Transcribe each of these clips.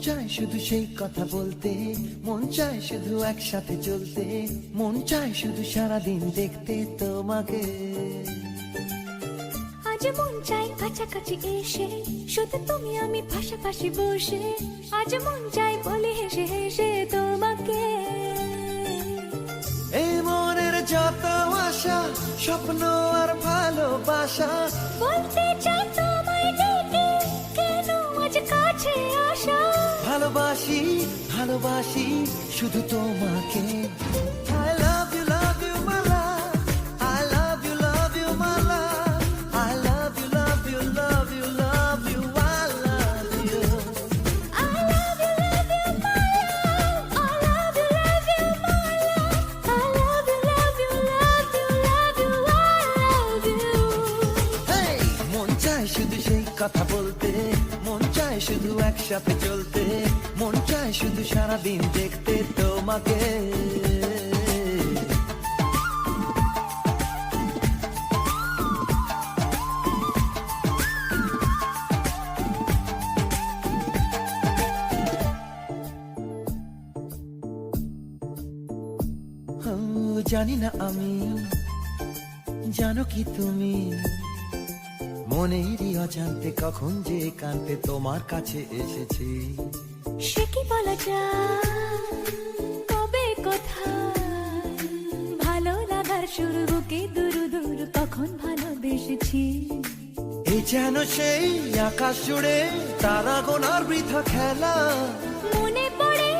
চায় শুধু সেই কথা বলতে, মন চায় শুধু একসাথে চলতে, মন চায় শুধু সারাদিন দেখতে তোমাকে। আজ মন চাই কাছাকাছি এসে, শুধু তুমি আমি পাশাপাশি বসে, আজ মন চাই বলে হেসে হেসে তোমাকে। এই মনের যত আশা, স্বপ্ন আর ভালোবাসা, বলতে চাই তোমায় ডেকে, কেন আজ কাছে আসা। ভালোবাসি ভালোবাসি শুধু তোমাকে। I love you my love, I love you my love, I love you love you love you love you, I love you. I love you my love, I love you my love, I love you love you love you love you, I love you. Hey, মন চায় শুধু সেই কথা বলতে, মন চায় শুধু একসাথে চলতে, মন চায় শুধু সারাদিন দেখতে তোমাকে। জানি না আমি, জানো কি তুমি, মনেরই অজান্তে কখন যে কান্তে তোমার কাছে এসেছি। সে কি বলা যায়, কবে কোথায়, ভালো লাগার শুরু বুকে দূর দূর কখন ভালোবেসেছি। এই যেন সেই আকাশ জুড়ে তারা গোনার বৃথা খেলা, মনে পড়ে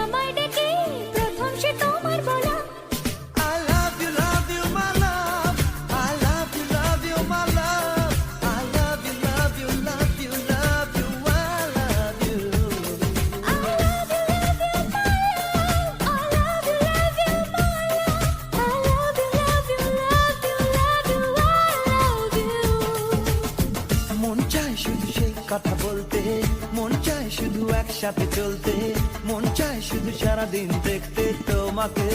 আমায় ডেকে প্রথম সে তোমার বলা। I love you my love, I love you my love, I love you love you love you love you, I love you. I love you my love, I love you my love, I love you love you love you love you, I love you. মন চায় শুধু সেই কথা বলতে, মন চায় শুধু একসাথে চলতে, মন চায় শুধু সারাদিন দেখতে তোমাকে।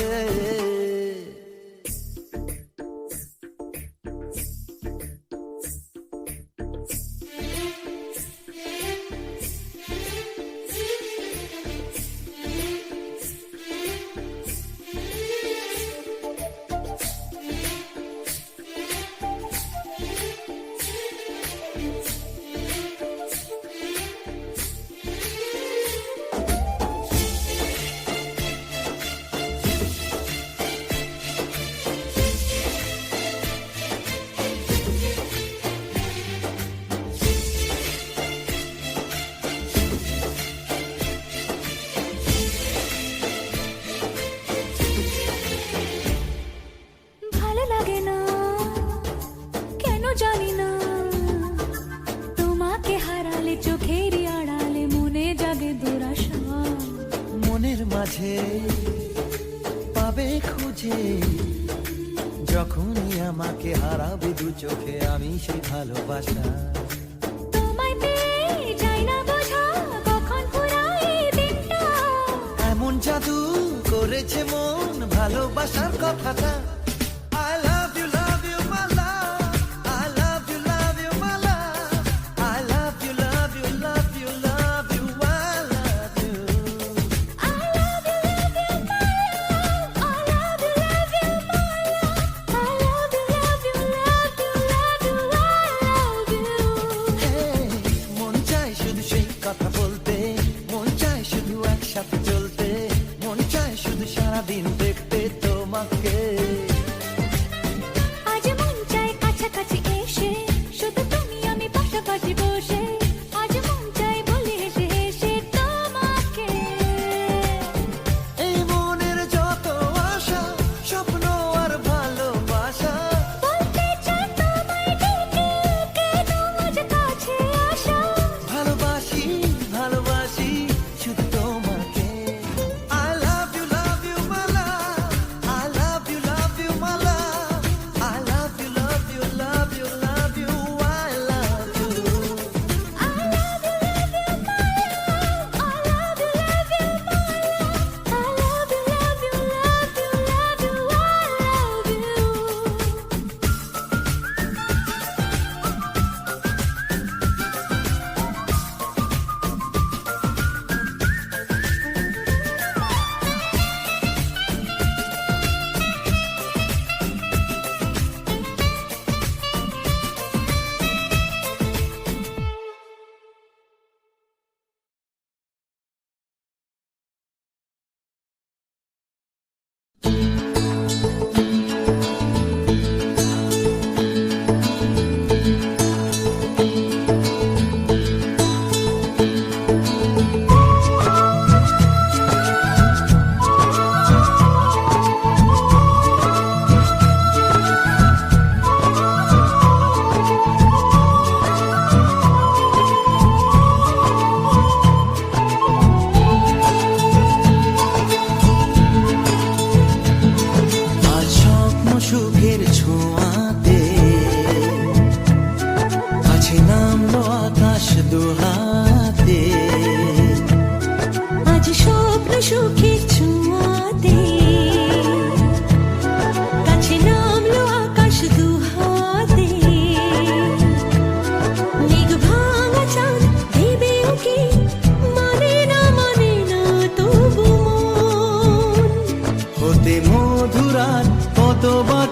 ভালো লাগে না কেন জানি না, তোমাকে হারালে চোখেরই আড়ালে মনে জাগে দুরাশা। মনের মাঝে পাবে খুঁজে, যখনই আমাকে হারাবে দু চোখে আমি সেই ভালোবাসা। তোমায় পেয়ে যাই না বোঝা কখন ফুরায় দিনটা, এমন জাদু করেছে মন ভালোবাসার কথাটা। I love you my love, I love you my love, I love you love you love you love you, I love you. I love you my love, I love you my love, I love you love you love you love you, I love you. Hey, মন চায় শুধু সেই কথা বলতে, মন চায় শুধু একসাথে চলতে, মন চায় শুধু সারাদিন দেখতে তোমাকে। আজ মন চাই কাছাকাছি এসে, শুধু তুমি আমি পাশাপাশি বসে, আজ মন চাই বলে হেসে হেসে তোমাকে। এই মনের যত আশা, স্বপ্ন আর ভালোবাসা, বলতে চাই তোমায় ডেকে, কেন আজ কাছে আসা। ভালোবাসি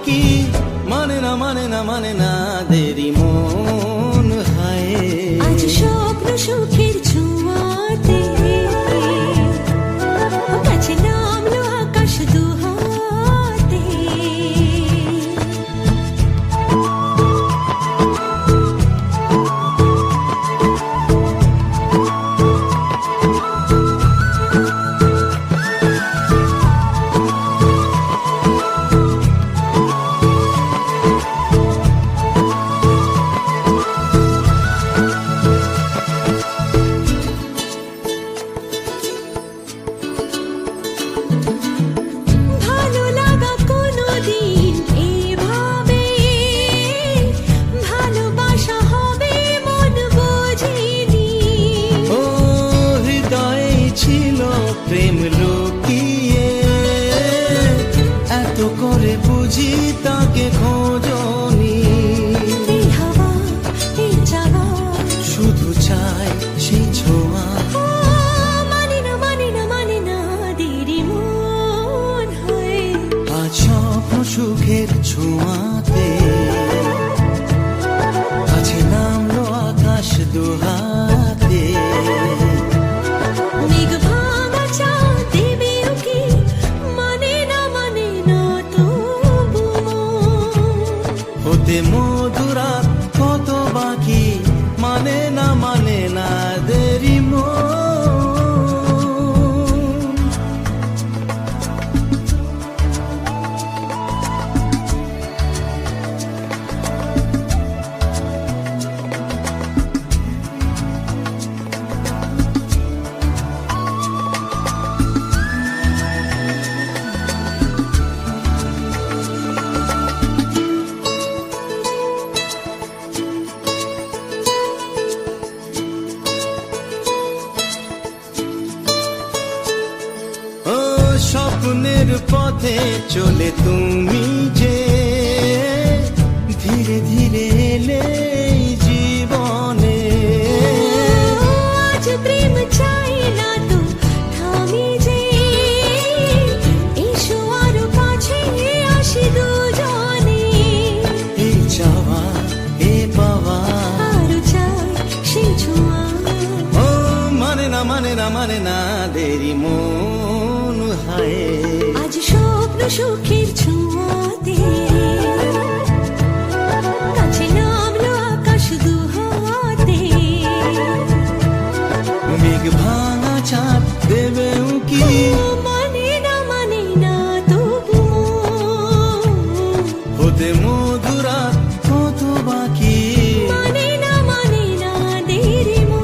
কি মানে না মানে না মানে না দেরি মন হায় আজ স্বপ্ন সুখের ছোঁয়াতে কাছে নামলো আকাশ দুহাতে ভালো লাগা কোনোদিন এভাবে ভালোবাসা হবে মন বোঝেনি ও হৃদয়ে ছিল প্রেম লুকিয়ে এত করে বুঝি তাকে খোঁজনি এই হাওয়া এই চাওয়া শুধু চাই সেই ছোঁয়া মানে না মানে না মানে না দেরি মন হয় আজ স্বপ্ন সুখের ছোঁয়াতে কাছে নামলো আকাশ দুহাতে মেঘ ভাঙা চাঁদ দেবে ওকে মানে না তবু মন হতে মধুরাত কত বাকি মানে না দেরি মন ও স্বপ্নের পথে চলে তুমি যে ধীরে ধীরে এলে এই জীবনে আজ প্রেম চাই না তো থামি যে এসো আরো কাছে আসি দুজনে এই চাওয়া এ পাওয়া আরো চাই সেই ছোঁয়া ও মানে না দেরি মন হায় আজ স্বপ্ন সুখের ছোঁয়াতে কাছে নামলো আকাশ দুহাতে মেঘ ভাঙা চাঁদ দেবে উকি মানে না তবু মন হতে মধুরাত কত বাকি মানে না দেরি মন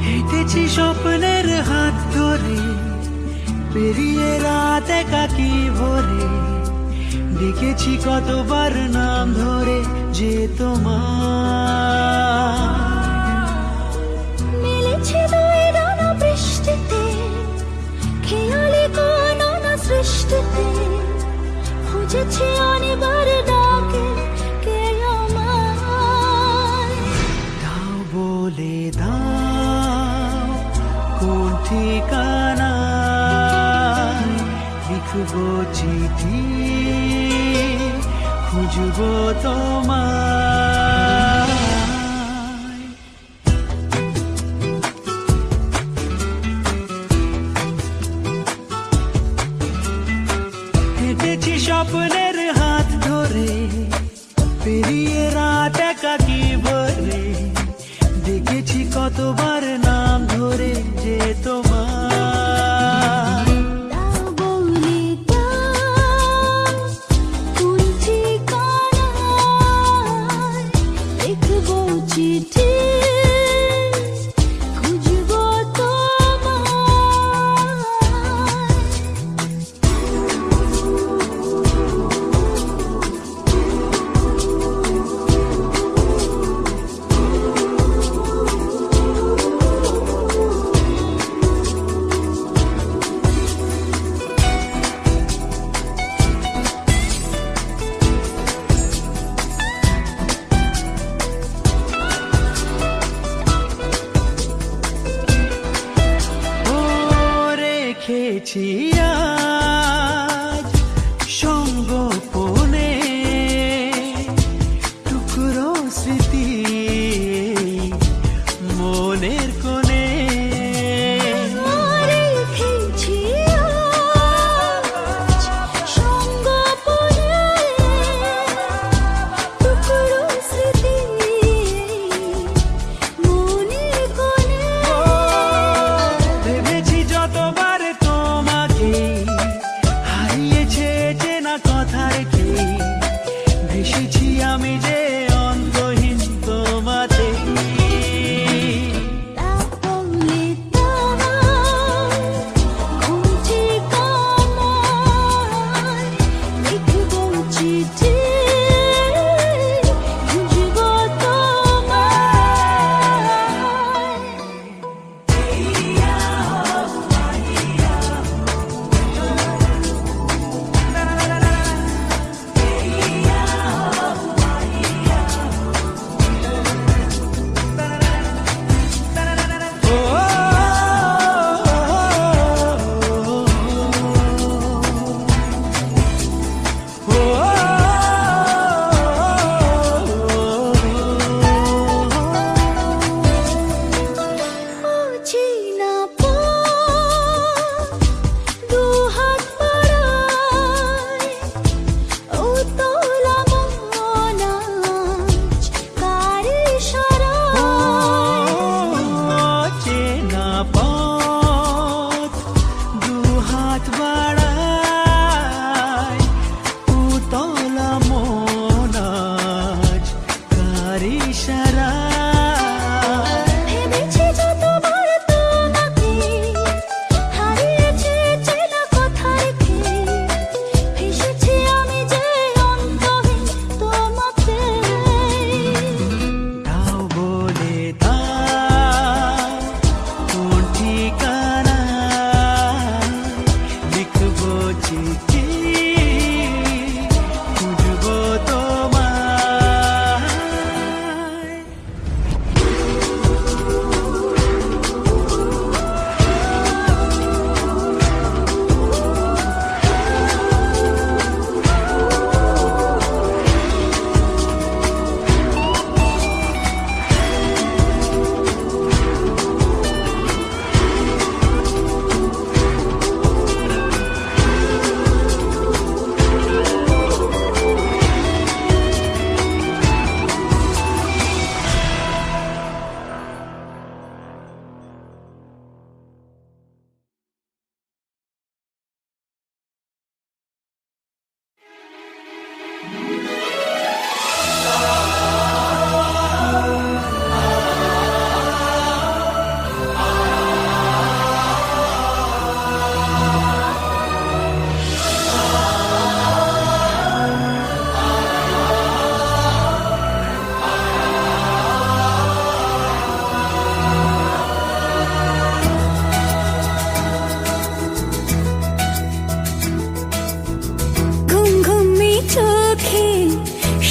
হেঁটেছি স্বপ্নের হাত ধরে পেরিয়ে রাত একাকি ভরে ডেকেছি কতবার নাম ধরে যে তোমার মিলেছে দুই ডানা বৃষ্টিতে খেয়ালি কোন না সৃষ্টিতে খুঁজেছি অনেকবার ডাকে কে আমায় দাও বলে দাও কোন ঠিকানায় লিখবো চিঠি খুঁজবো তোমায় হেঁটেছি স্বপ্নের হাত ধরে পেরিয়ে রাত একাকি ভরে দেখেছি কতবার নাম ধরে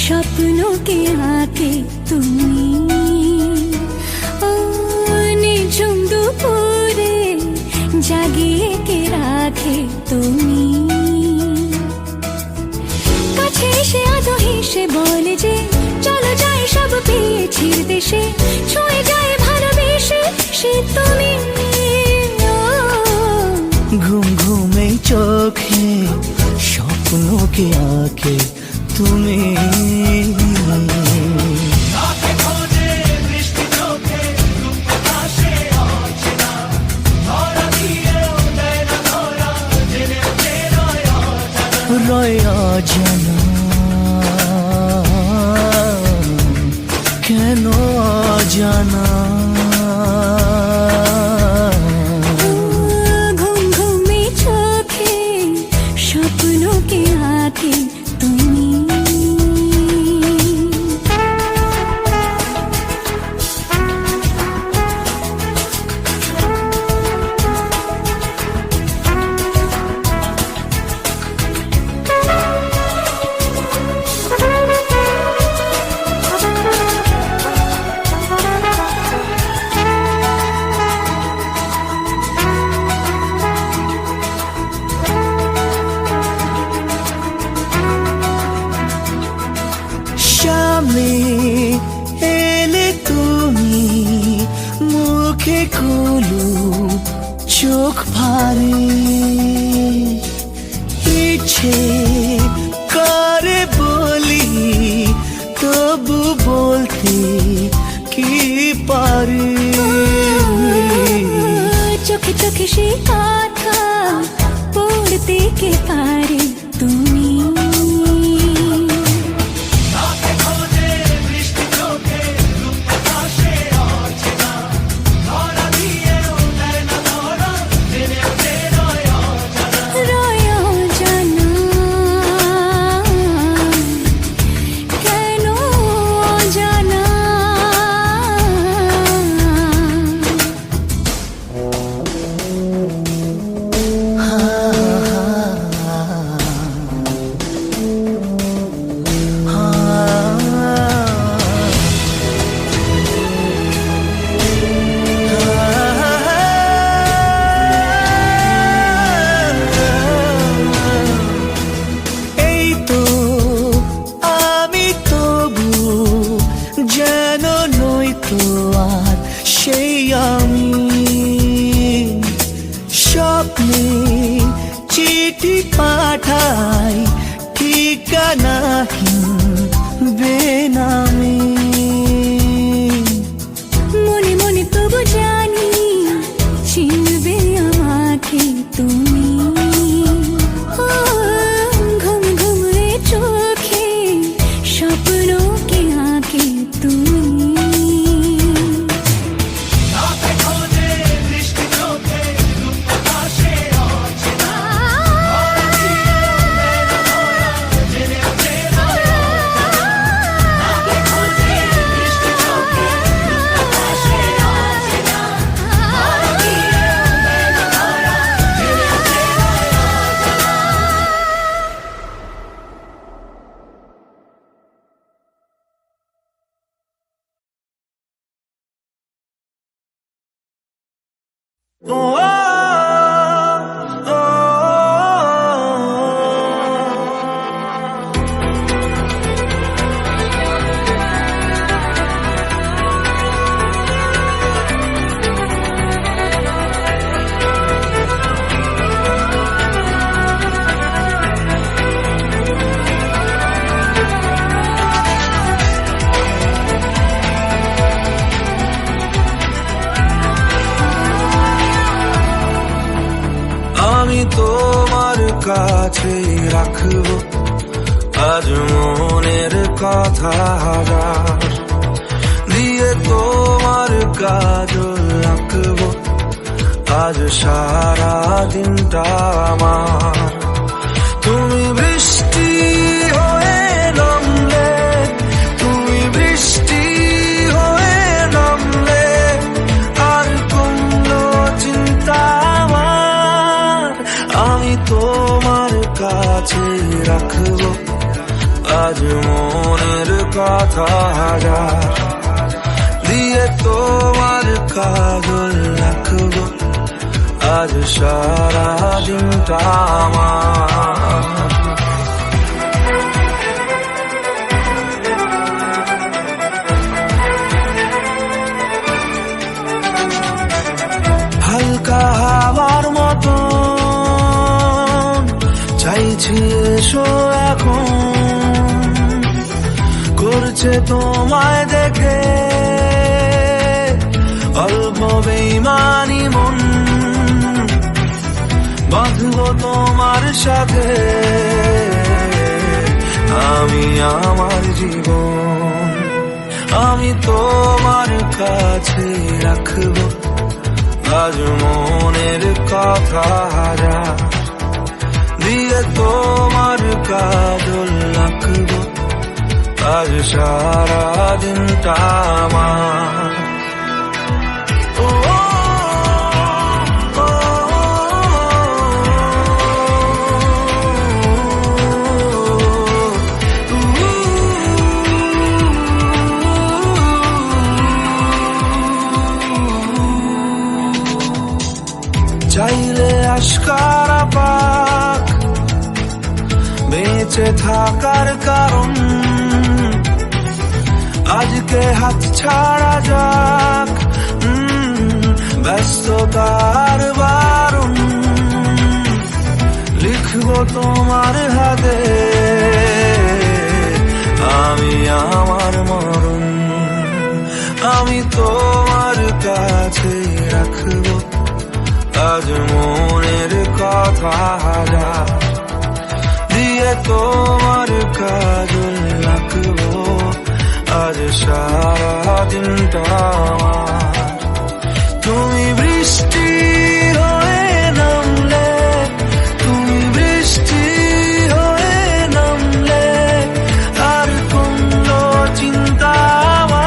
স্বপ্নকে আঁকে তুমি ও নিঝুম দুপুরে জাগিয়ে কে রাখে তুমি কাছে এসে আদো হেসে বলে যে চলো যাই সব পেয়েছি দেশে ছুঁয়ে যায় ভালোবেসে সে তুমি ঘুম ঘুমে চোখে স্বপ্নকে আঁকে তুমি রয় অজানা কেন অজানা ঘুম ঘুমে চোখে স্বপ্নকে আঁকে তুমি সামনে এলে তুমি মুখে খুলু চোখ ভারে ইচ্ছে করে বলি তবু বলতে কি পারি চোখে চোখে সে কথা পড়তে কে পারে তুমি সেই আমি স্বপ্নে চিঠি পাঠাই ঠিকানাহীন বেনামে মনে মনে তবু জানি চিনবে আমাকে তুমি ও ঘুম ঘুমে চোখে স্বপ্নকে আঁকে তুমি তোমার কাছে রাখবো আজ মনের কথা দিয়ে তোমার কাজল রাখবো আজ সারা দিনটা আমার তুমি বৃষ্টি হয়ে নামলে তুমি বৃষ্টি হয়ে নামলে আর কোনো চিন্তা আমি তোমার কাছে রাখবো আজ মনের কথা হাজার দিয়ে তোমার কাজল রাখবো আজ সারা দিনটা আমার। হালকা হাওয়ার মতো চাইছি এসো এখন, করছে তোমায় দেখে অল্প বেইমানি মন, বাঁধবো তোমার সাথে আমি আমার জীবন। আমি তোমার কাছে রাখবো আজ মনের কথা হাজার দিয়ে তোমার কাজল রাখবো আজ সারা দিনটা আমার। চাইলে আশকারা পাক বেঁচে থাকার কারণ, আজকে হাত ছাড়া যাক ব্যস্ততার বারণ, লিখবো তোমার হাতে আমি আমার মরণ। আমি তোমার কাছে রাখবো আজ মনের কথা হাজার দিয়ে তোমার কাজল রাখবো আজ সারা দিনটা আমার। তুমি বৃষ্টি হয়ে নামলে, তুমি বৃষ্টি হয়ে নামলে আর কোনো চিন্তা আমার।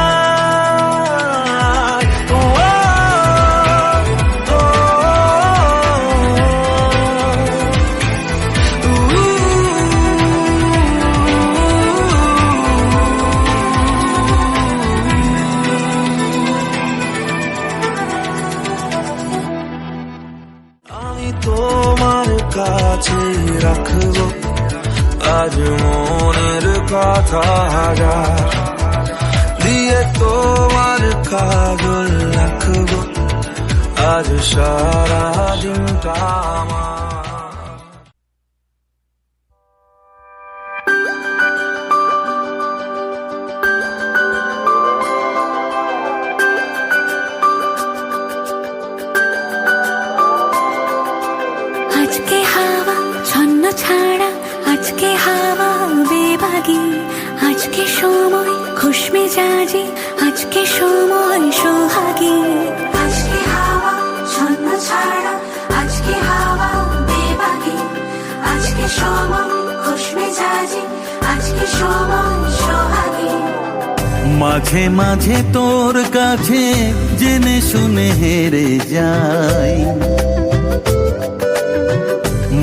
আমি তোমার কাছে রাখবো আজ মনের কথা হাজার দিয়ে তোমার কাজল রাখবো আজ সারা দিনটা আমার। আজকে হাওয়া ছন্ন ছাড়া, আজকে হাওয়া বেবাগি, আজকে সময় খুশ মেজাজি, আজকে সময় সোহাগী। আজকে হাওয়া ছন্ন ছাড়া, আজকে হাওয়া বেবাগি, আজকে সময় খুশ মেজাজি, আজকে সময় সোহাগী। মাঝে মাঝে তোর কাছে জেনে শুনে হেরে যাই,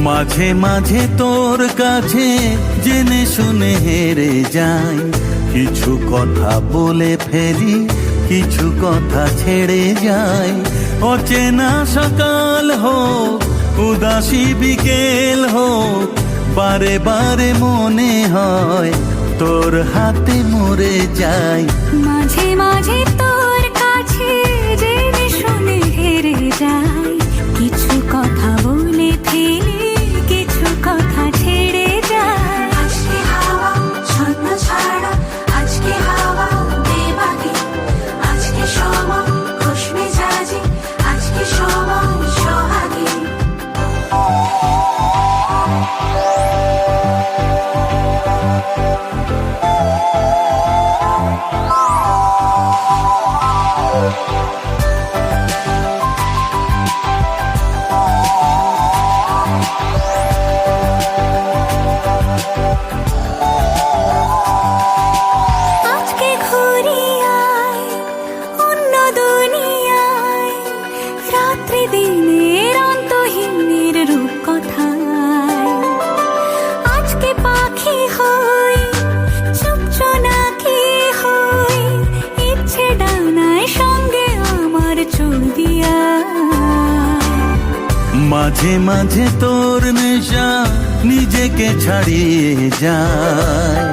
মাঝে মাঝে তোর কাছে জেনে শুনে হেরে যাই। কিছু কথা বলে ফেলি, কিছু কথা ছেড়ে যাই। অচেনা সকাল হোক, উদাসী বিকেল হোক, বারে বারে মনে হয় তোর হাতে মরে যাই। মাঝে মাঝে তোর কাছে জেনে শুনে হেরে যাই, কিছু কথা বলে ফেলি, কিছু কথা ছেড়ে যাই। আজকে হাওয়া ছন্ন ছাড়া, আজকে হাওয়া বেবাগি, আজকে সময় খুশ মেজাজি, আজকে সময় সোহাগী। মাঝে মাঝে তোর নেশা নিজেকে ছাড়িয়ে যায়।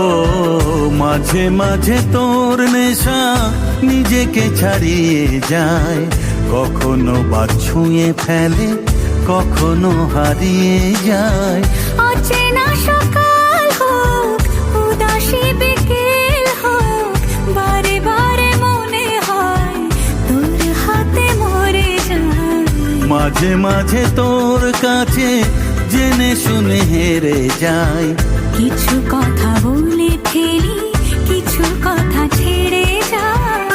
ও মাঝে মাঝে তোর নেশা নিজেকে ছাড়িয়ে যায়, কখনো বা ছুঁয়ে ফেলে, কখনো হারিয়ে যায়। অচেনা সকাল হোক, উদাসী বিকেল হোক, বারে বারে মনে হয় তোর হাতে মরে যায়। মাঝে মাঝে তোর কাছে জেনে শুনে হেরে যায়। কিছু কথা বলে ফেলি, কিছু কথা ছেড়ে যায়।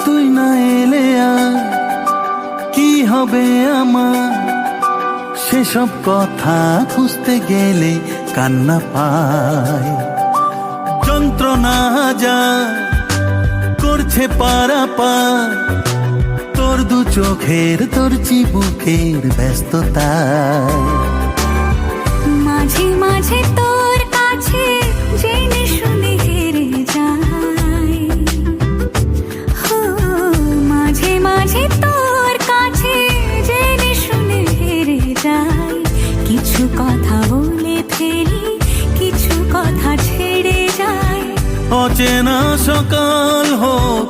তুই না এলে আর কি হবে আমার, সেসব কথা খুঁজতে গেলে কান্না পায়। যন্ত্রণা যা করছে পারাপার, তোর দু চোখের, তোর চিবুকের ব্যস্ততায়। মাঝে মাঝে তোর কাছে জেনে শুনে হেরে যাই। হো, মাঝে মাঝে তোর কাছে জেনে শুনে হেরে যাই। কিছু কথা বলে ফেলি, কিছু কথা ছেড়ে যাই। অচেনা সকাল হোক,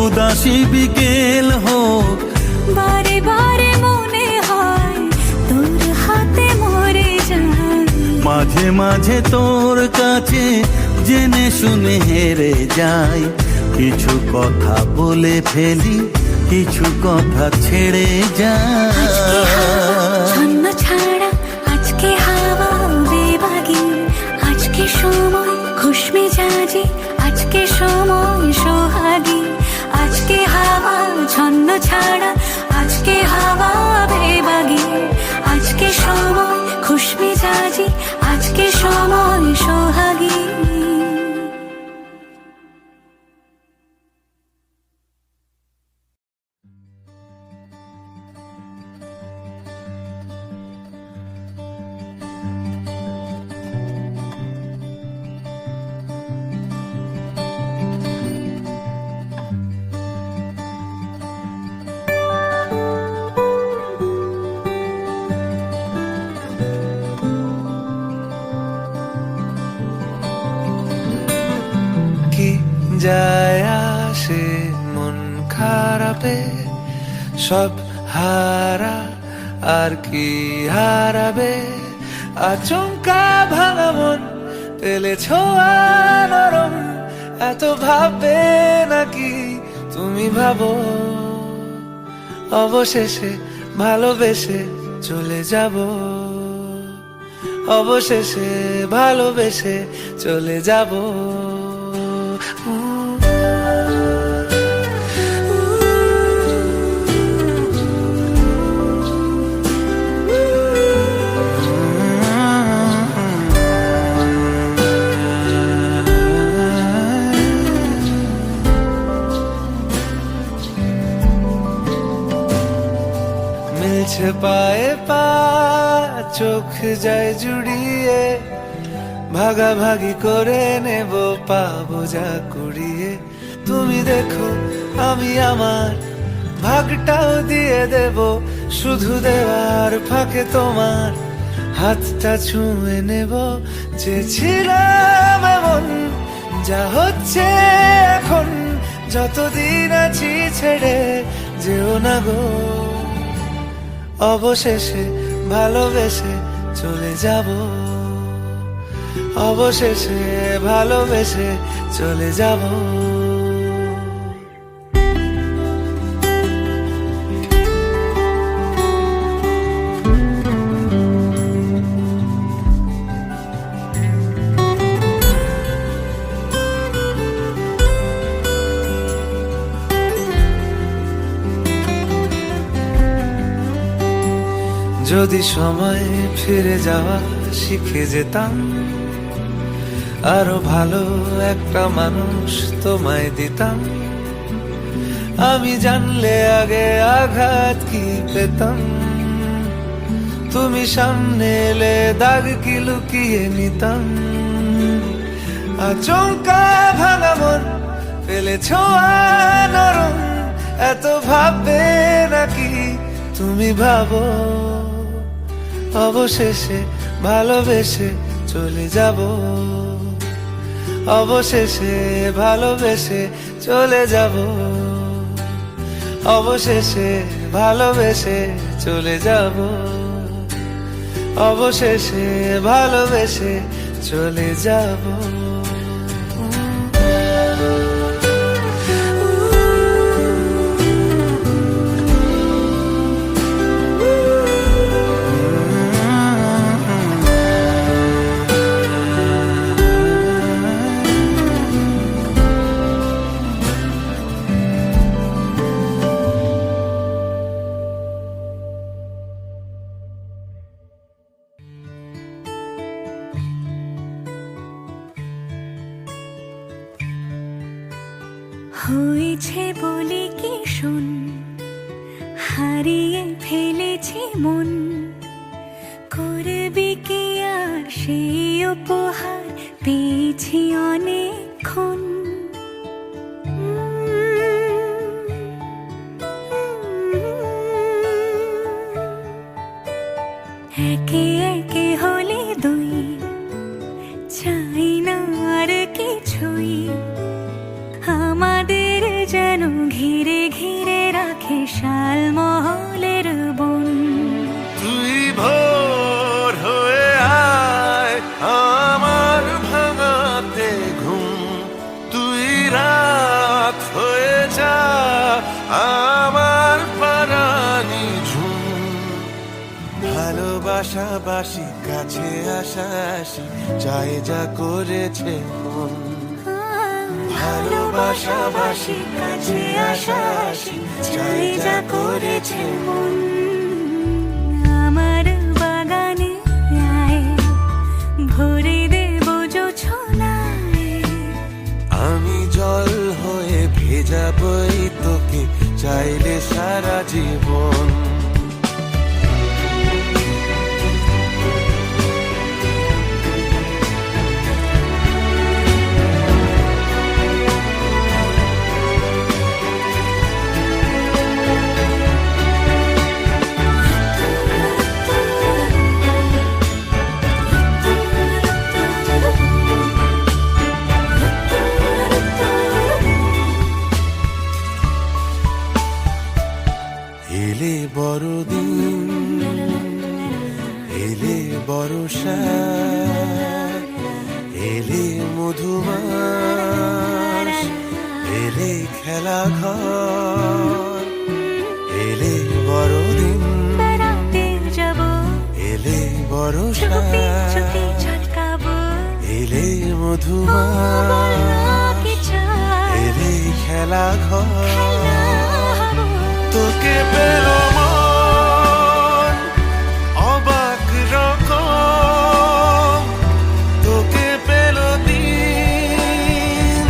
উদাসী বিকেল হোক, বারে বারে মনে হয় তোর হাতে মরে যায়। মাঝে মাঝে তোর কাছে জেনে শুনে হেরে যাই। কিছু কথা বলে ফেলি, কিছু কথা ছেড়ে যায়। ছন্ন ছাড়া আজকে হাওয়া বেবাগি, আজকে সময় খুশ মেজাজি, আজকে সময় সোহাগী। আজকে হাওয়া ছন্ন ছাড়া, আজকে হাওয়া বেবাগি, আজকে সময় খুশ মেজাজি, আজকে সময় সোহাগী। কি যায় আসে মন খারাপে, সব হারা আর কি হারাবে। আচমকা ভাঙা মন পেলে ছোঁয়া নরম, এত ভাববে নাকি তুমি ভাবো। অবশেষে ভালোবেসে চলে যাব, অবশেষে ভালোবেসে চলে যাব। মিলছে পায়ে পা, চোখ যায় জুড়িয়ে, ভাগাভাগি করে নেব, পাবো যা কুড়িয়ে। তুমি দেখো আমি আমার ভাগটাও দিয়ে দেব, শুধু দেওয়ার ফাঁকে তোমার হাতটা ছুঁয়ে নেব। চেয়েছিলাম এমন, যা হচ্ছে এখন, যতদিন আছি ছেড়ে যেও না গো। অবশেষে ভালোবেসে চলে যাব, অবশেষে ভালোবেসে চলে যাব। যদি সময় ফিরে যাওয়া শিখে যেতাম, আরো ভালো একটা মানুষ তোমায় দিতাম। আমি জানলে আগে আঘাত কি পেতাম, তুমি সামনে এলে দাগ কি লুকিয়ে নিতাম। আচমকা ভাঙা মন ফেলেছ নরম, এত ভাববে নাকি তুমি ভাবো, অবশেষে ভালোবেসে চলে যাব, অবশেষে ভালোবেসে চলে যাব, অবশেষে ভালোবেসে চলে যাব, অবশেষে ভালোবেসে চলে যাব। হয়েছে বলে কি শোন, হারিয়ে ফেলেছি মন, করবি কি আর সেই উপহার পেয়েছি অনেকক্ষণ। একে একে হলে দুই, চাই না আর কিছুই, আমাদের যেন ঘিরে ঘিরে রাখে শালমহলের বন। তুই ভোর হয়ে আয় আমার ভাঙাতে ঘুম, তুই রাত হয়ে যা আমার পারানি ঝুম। ভালোবাসা বাসি কাছে আসা আসি চাই যা করেছে মন, ভালোবাসাবাসি কাছে আসা আসি চাই যা করেছে মন। আমার বাগানে আয়, ভরে দেব জোছনায়, আমি জল হয়ে ভেজাবই তোকে চাইলে সারা জীবন। এলে বড়দিন এলে বর্ষা, এলে মধুমাস, এলে খেলা ঘর, এলে বড়দিন বেড়াতে যাব, এলে বর্ষা, চুপি চুপি ঝলকাবো, এলে বলো মধুমাস, কি চাই, এলে খেলা ঘর। খেলাবো। তোকে পেল মন অবাক রকম, তোকে পেল দিন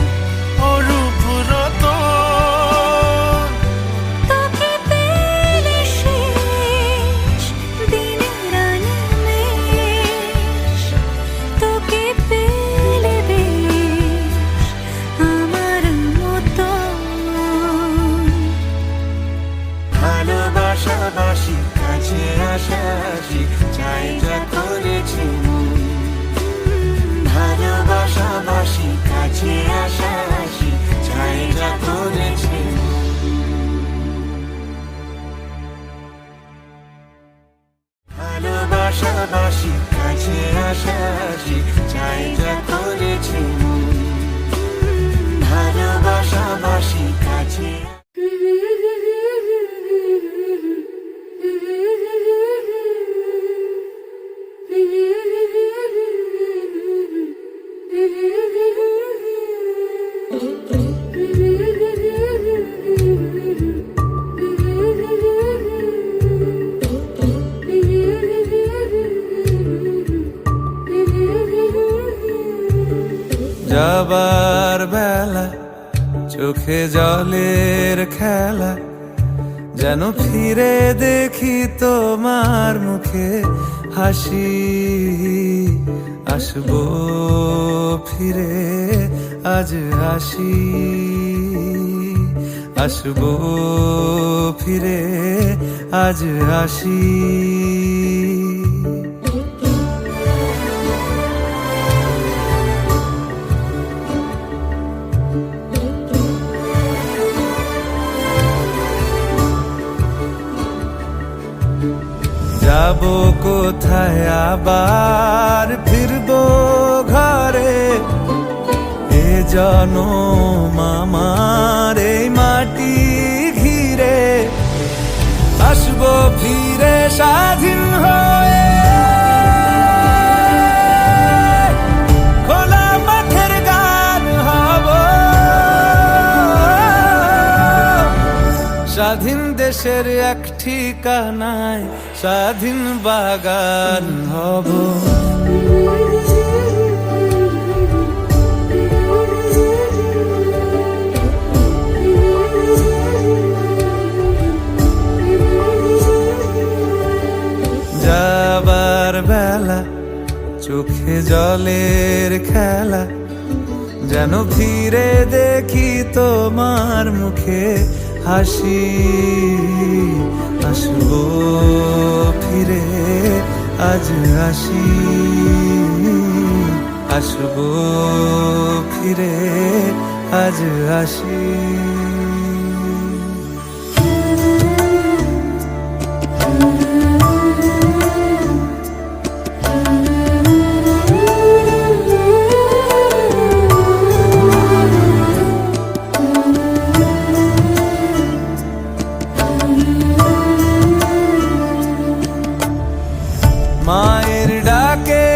অরূপ রতন, তোকে পেলে শেষ দিনের আনিমেষ, তোকে পেলে বেশ আমার মতন। ভালোবাসাবাসি কাছে আসা আসি চাই যা করেছি মন, ভালোবাসাবাসি কাছে আসা আসি চাই যা করেছি মন। ভালোবাসাবাসি কাছে আসা আসি চাই যা করেছি মন, ভালোবাসাবাসি কাছে। যাবার বেলা চোখে জলের খেলা, যেন ফিরে দেখি তোমার মুখে হাসি। আসবো ফিরে আজ আসি, আসবো ফিরে আজ আসি। যাবো কোথায় আবার ফিরবো ঘরে, এ জনম আমার এই মাটি ঘিরে। আসবো ফিরে স্বাধীন হয়ে, খোলা মাঠের গান হব, স্বাধীন দেশের এক ঠিকানায় স্বাধীন বাগান হব। যাবার বেলা চোখে জলের খেলা, যেন ফিরে দেখি তোমার মুখে হাসি। আসবো ফিরে আজ আসি, আসবো ফিরে আজ আসি। মায়ের ডাকে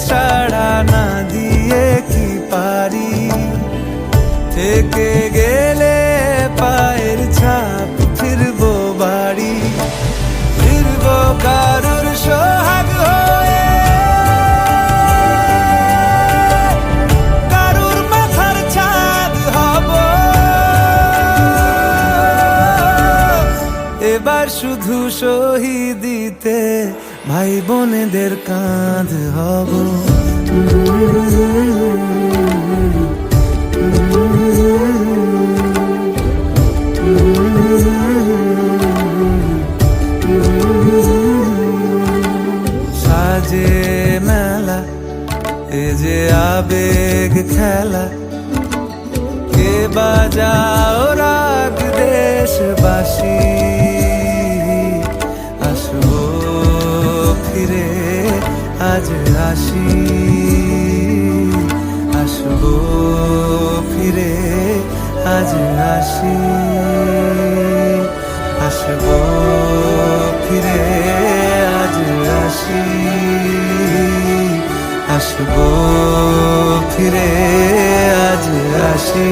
সাড়া না দিয়ে কি পারি, থেকে গেলে পায়ের ছাপ ফিরবো বাড়ি। ফিরবো কারুর সোহাগ হয়ে, কারুর মাথার ছাদ হব। এবার শুধু শহীদিতে ভাই বোনেদের কাঁধ হব। সাজে মেলা এ যে আবেগ খেলা, কে বাজাও রাগ দেশবাসী। আসবো ফিরে আজ আসি, আসবো ফিরে আজ আসি, আসবো ফিরে আজ আসি, আসবো ফিরে আজ আসি।